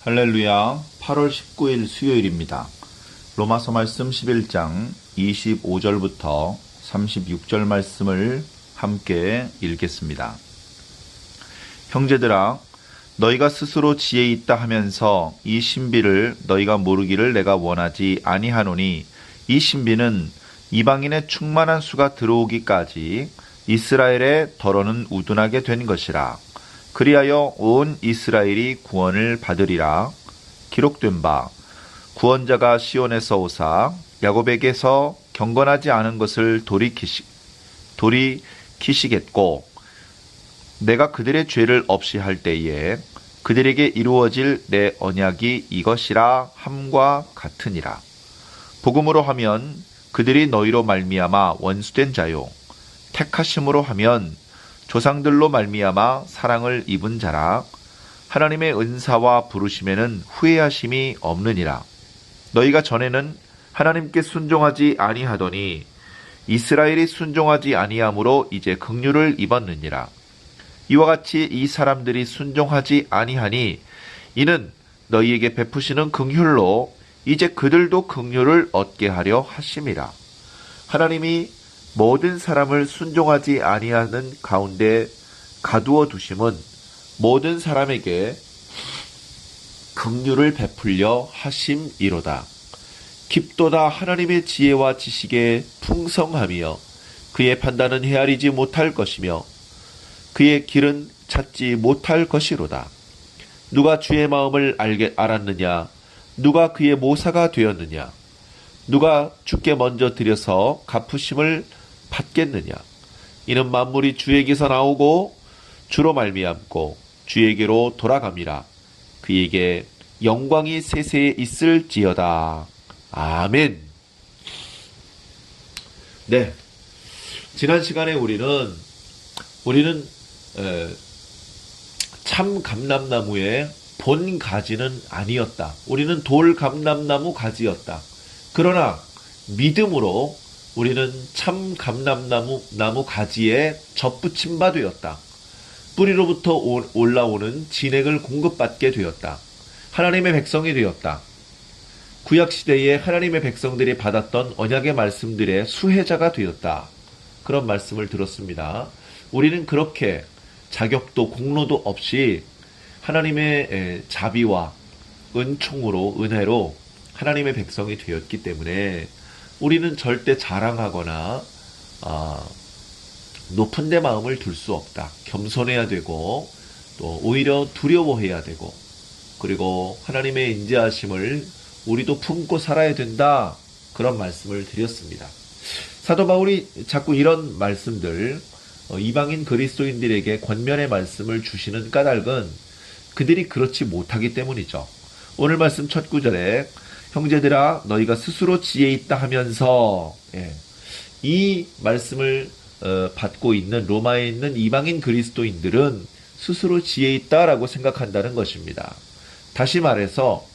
할렐루야. 8월 19일 수요일입니다. 로마서 말씀 11장 25절부터 36절 말씀을 함께 읽겠습니다. 형제들아, 너희가 스스로 지혜 있다 하면서 이 신비를 너희가 모르기를 내가 원하지 아니하노니, 이 신비는 이방인의 충만한 수가 들어오기까지 이스라엘의 더러는 우둔하게 된 것이라. 그리하여 온 이스라엘이 구원을 받으리라. 기록된 바 구원자가 시온에서 오사 야곱에게서 경건하지 않은 것을 돌이키시겠고, 내가 그들의 죄를 없이 할 때에 그들에게 이루어질 내 언약이 이것이라 함과 같으니라. 복음으로 하면 그들이 너희로 말미암아 원수된 자요, 택하심으로 하면 조상들로 말미암아 사랑을 입은 자라. 하나님의 은사와 부르심에는 후회하심이 없느니라. 너희가 전에는 하나님께 순종하지 아니하더니 이스라엘이 순종하지 아니함으로 이제 긍휼을 입었느니라. 이와 같이 이 사람들이 순종하지 아니하니 이는 너희에게 베푸시는 긍휼로 이제 그들도 긍휼을 얻게 하려 하심이라. 하나님이 모든 사람을 순종하지 아니하는 가운데 가두어 두심은 모든 사람에게 긍휼을 베풀려 하심이로다. 깊도다 하나님의 지혜와 지식에 풍성하며 그의 판단은 헤아리지 못할 것이며 그의 길은 찾지 못할 것이로다. 누가 주의 마음을 알았느냐? 누가 그의 모사가 되었느냐? 누가 주께 먼저 드려서 갚으심을 받겠느냐? 이는 만물이 주에게서 나오고 주로 말미암고 주에게로 돌아감이라. 그에게 영광이 세세에 있을지어다. 아멘. 네, 지난 시간에 우리는 참 감람나무의 본 가지는 아니었다. 우리는 돌 감람나무 가지였다. 그러나 믿음으로 우리는 참 감람나무 가지에 접붙임 바 되었다. 뿌리로부터 올라오는 진액을 공급받게 되었다. 하나님의 백성이 되었다. 구약시대에 하나님의 백성들이 받았던 언약의 말씀들의 수혜자가 되었다. 그런 말씀을 들었습니다. 우리는 그렇게 자격도 공로도 없이 하나님의 자비와 은총으로, 은혜로 하나님의 백성이 되었기 때문에 우리는 절대 자랑하거나 높은 데 마음을 둘 수 없다. 겸손해야 되고 또 오히려 두려워해야 되고, 그리고 하나님의 인자하심을 우리도 품고 살아야 된다. 그런 말씀을 드렸습니다. 사도 바울이 자꾸 이런 말씀들, 이방인 그리스도인들에게 권면의 말씀을 주시는 까닭은 그들이 그렇지 못하기 때문이죠. 오늘 말씀 첫 구절에 형제들아 너희가 스스로 지혜 있다 하면서, 이 말씀을 받고 있는 로마에 있는 이방인 그리스도인들은 스스로 지혜 있다라고 생각한다는 것입니다. 다시 말해서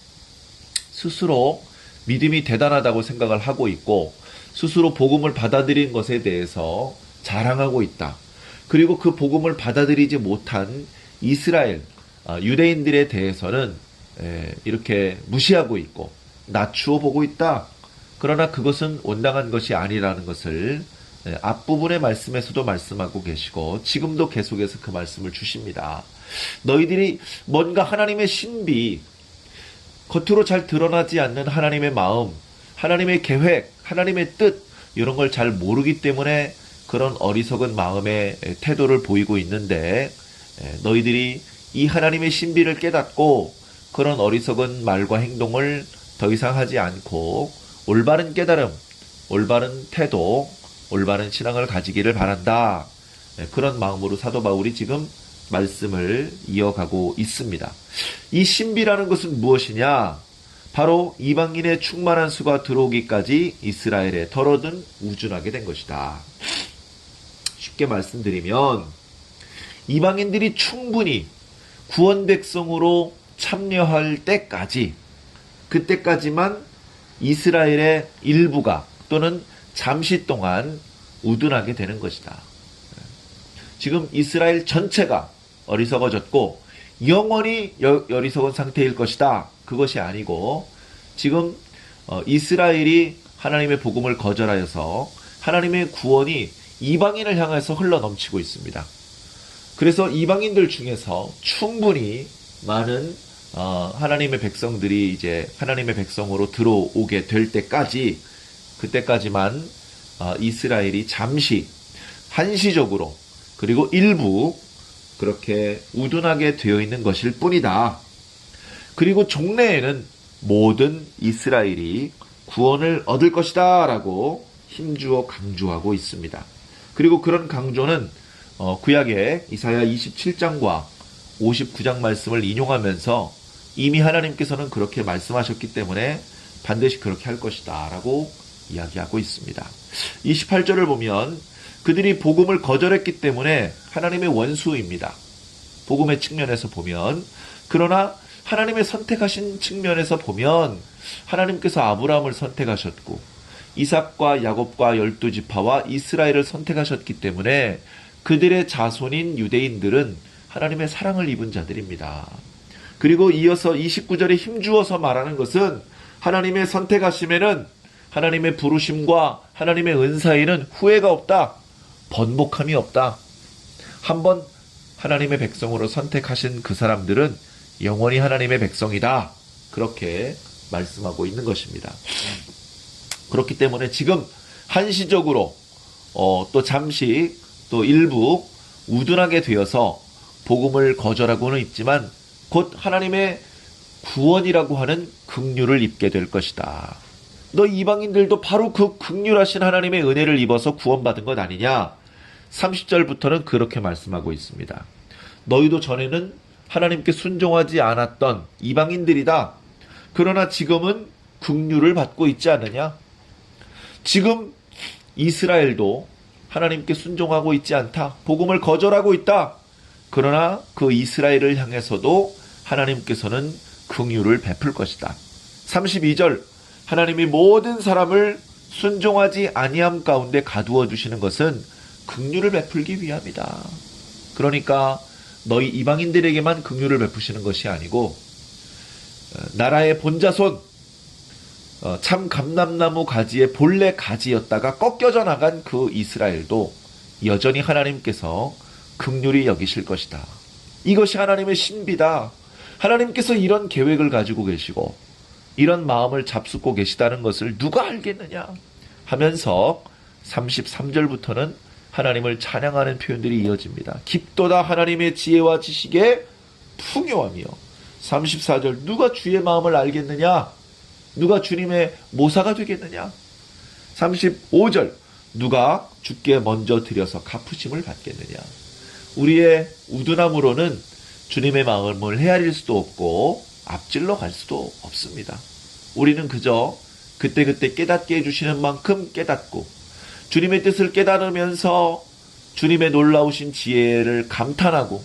스스로 믿음이 대단하다고 생각을 하고 있고, 스스로 복음을 받아들인 것에 대해서 자랑하고 있다. 그리고 그 복음을 받아들이지 못한 이스라엘 유대인들에 대해서는 이렇게 무시하고 있고 낮추어 보고 있다. 그러나 그것은 온당한 것이 아니라는 것을 앞부분의 말씀에서도 말씀하고 계시고 지금도 계속해서 그 말씀을 주십니다. 너희들이 뭔가 하나님의 신비, 겉으로 잘 드러나지 않는 하나님의 마음, 하나님의 계획, 하나님의 뜻, 이런 걸 잘 모르기 때문에 그런 어리석은 마음의 태도를 보이고 있는데, 너희들이 이 하나님의 신비를 깨닫고 그런 어리석은 말과 행동을 더 이상 하지 않고 올바른 깨달음, 올바른 태도, 올바른 신앙을 가지기를 바란다. 그런 마음으로 사도 바울이 지금 말씀을 이어가고 있습니다. 이 신비라는 것은 무엇이냐? 바로 이방인의 충만한 수가 들어오기까지 이스라엘의 더러는 우둔하게 된 것이다. 쉽게 말씀드리면 이방인들이 충분히 구원 백성으로 참여할 때까지, 그때까지만 이스라엘의 일부가 또는 잠시 동안 우둔하게 되는 것이다. 지금 이스라엘 전체가 어리석어졌고 영원히 어리석은 상태일 것이다. 그것이 아니고 지금 이스라엘이 하나님의 복음을 거절하여서 하나님의 구원이 이방인을 향해서 흘러넘치고 있습니다. 그래서 이방인들 중에서 충분히 많은 하나님의 백성들이 이제 하나님의 백성으로 들어오게 될 때까지, 그때까지만 이스라엘이 잠시 한시적으로 그리고 일부 그렇게 우둔하게 되어 있는 것일 뿐이다. 그리고 종래에는 모든 이스라엘이 구원을 얻을 것이다 라고 힘주어 강조하고 있습니다. 그리고 그런 강조는 구약의 이사야 27장과 59장 말씀을 인용하면서 이미 하나님께서는 그렇게 말씀하셨기 때문에 반드시 그렇게 할 것이다 라고 이야기하고 있습니다. 28절을 보면 그들이 복음을 거절했기 때문에 하나님의 원수입니다. 복음의 측면에서 보면. 그러나 하나님의 선택하신 측면에서 보면 하나님께서 아브라함을 선택하셨고 이삭과 야곱과 12지파와 이스라엘을 선택하셨기 때문에 그들의 자손인 유대인들은 하나님의 사랑을 입은 자들입니다. 그리고 이어서 29절에 힘주어서 말하는 것은 하나님의 선택하심에는 하나님의 부르심과 하나님의 은사에는 후회가 없다. 번복함이 없다. 한번 하나님의 백성으로 선택하신 그 사람들은 영원히 하나님의 백성이다. 그렇게 말씀하고 있는 것입니다. 그렇기 때문에 지금 한시적으로 또 잠시 또 일부 우둔하게 되어서 복음을 거절하고는 있지만 곧 하나님의 구원이라고 하는 긍휼을 입게 될 것이다. 너 이방인들도 바로 그 긍휼하신 하나님의 은혜를 입어서 구원받은 것 아니냐? 30절부터는 그렇게 말씀하고 있습니다. 너희도 전에는 하나님께 순종하지 않았던 이방인들이다. 그러나 지금은 긍휼을 받고 있지 않느냐? 지금 이스라엘도 하나님께 순종하고 있지 않다. 복음을 거절하고 있다. 그러나 그 이스라엘을 향해서도 하나님께서는 긍휼을 베풀 것이다. 32절 하나님이 모든 사람을 순종하지 아니함 가운데 가두어 주시는 것은 긍휼을 베풀기 위함이다. 그러니까 너희 이방인들에게만 긍휼을 베푸시는 것이 아니고 나라의 본자손 참 감람나무 가지의 본래 가지였다가 꺾여져 나간 그 이스라엘도 여전히 하나님께서 긍휼히 여기실 것이다. 이것이 하나님의 신비다. 하나님께서 이런 계획을 가지고 계시고 이런 마음을 잡수고 계시다는 것을 누가 알겠느냐 하면서 33절부터는 하나님을 찬양하는 표현들이 이어집니다. 깊도다 하나님의 지혜와 지식에 풍요하며 34절 누가 주의 마음을 알겠느냐? 누가 주님의 모사가 되겠느냐? 35절 누가 주께 먼저 드려서 갚으심을 받겠느냐? 우리의 우둔함으로는 주님의 마음을 헤아릴 수도 없고 앞질러 갈 수도 없습니다. 우리는 그저 그때그때 깨닫게 해주시는 만큼 깨닫고 주님의 뜻을 깨달으면서 주님의 놀라우신 지혜를 감탄하고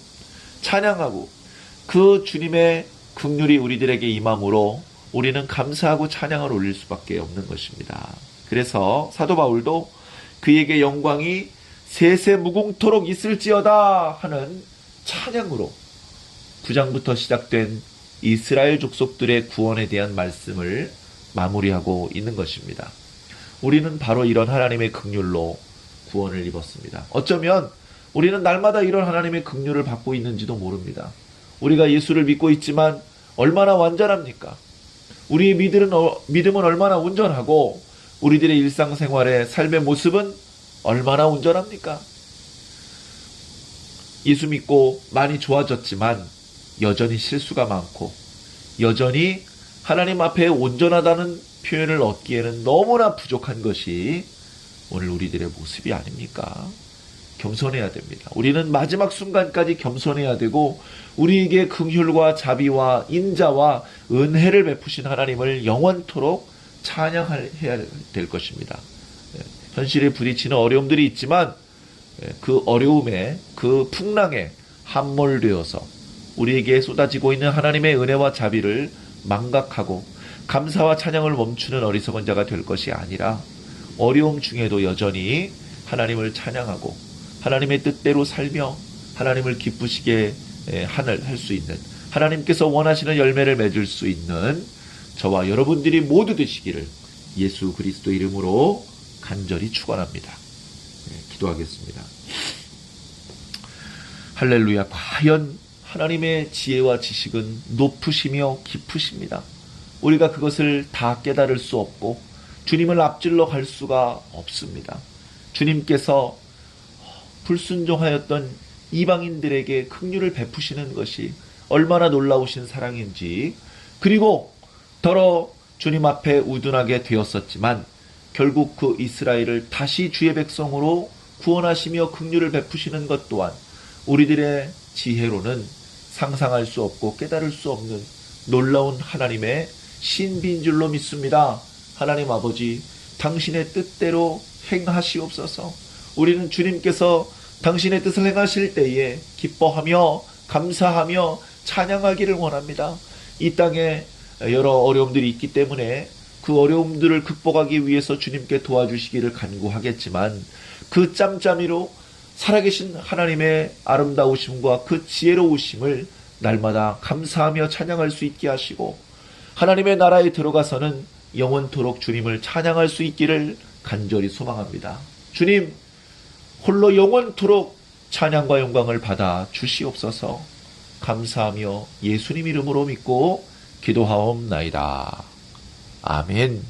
찬양하고 그 주님의 긍휼이 우리들에게 임함으로 우리는 감사하고 찬양을 올릴 수밖에 없는 것입니다. 그래서 사도 바울도 그에게 영광이 세세 무궁토록 있을지어다 하는 찬양으로 9장부터 시작된 이스라엘 족속들의 구원에 대한 말씀을 마무리하고 있는 것입니다. 우리는 바로 이런 하나님의 긍휼로 구원을 입었습니다. 어쩌면 우리는 날마다 이런 하나님의 긍휼을 받고 있는지도 모릅니다. 우리가 예수를 믿고 있지만 얼마나 완전합니까? 우리의 믿음은 얼마나 온전하고 우리들의 일상생활의 삶의 모습은 얼마나 온전합니까? 예수 믿고 많이 좋아졌지만 여전히 실수가 많고 여전히 하나님 앞에 온전하다는 표현을 얻기에는 너무나 부족한 것이 오늘 우리들의 모습이 아닙니까? 겸손해야 됩니다. 우리는 마지막 순간까지 겸손해야 되고 우리에게 긍휼과 자비와 인자와 은혜를 베푸신 하나님을 영원토록 찬양해야 될 것입니다. 현실에 부딪히는 어려움들이 있지만 그 어려움에 그 풍랑에 함몰되어서 우리에게 쏟아지고 있는 하나님의 은혜와 자비를 망각하고 감사와 찬양을 멈추는 어리석은 자가 될 것이 아니라 어려움 중에도 여전히 하나님을 찬양하고 하나님의 뜻대로 살며 하나님을 기쁘시게 하늘 할 수 있는, 하나님께서 원하시는 열매를 맺을 수 있는 저와 여러분들이 모두 되시기를 예수 그리스도 이름으로 간절히 축원합니다. 기도하겠습니다. 할렐루야. 과연 하나님의 지혜와 지식은 높으시며 깊으십니다. 우리가 그것을 다 깨달을 수 없고 주님을 앞질러 갈 수가 없습니다. 주님께서 불순종하였던 이방인들에게 긍휼을 베푸시는 것이 얼마나 놀라우신 사랑인지, 그리고 더러 주님 앞에 우둔하게 되었었지만 결국 그 이스라엘을 다시 주의 백성으로 구원하시며 긍휼을 베푸시는 것 또한 우리들의 지혜로는 상상할 수 없고 깨달을 수 없는 놀라운 하나님의 신비인 줄로 믿습니다. 하나님 아버지, 당신의 뜻대로 행하시옵소서. 우리는 주님께서 당신의 뜻을 행하실 때에 기뻐하며 감사하며 찬양하기를 원합니다. 이 땅에 여러 어려움들이 있기 때문에 그 어려움들을 극복하기 위해서 주님께 도와주시기를 간구하겠지만, 그 짬짬이로 살아계신 하나님의 아름다우심과 그 지혜로우심을 날마다 감사하며 찬양할 수 있게 하시고, 하나님의 나라에 들어가서는 영원토록 주님을 찬양할 수 있기를 간절히 소망합니다. 주님, 홀로 영원토록 찬양과 영광을 받아 주시옵소서. 감사하며 예수님 이름으로 믿고 기도하옵나이다. 아멘.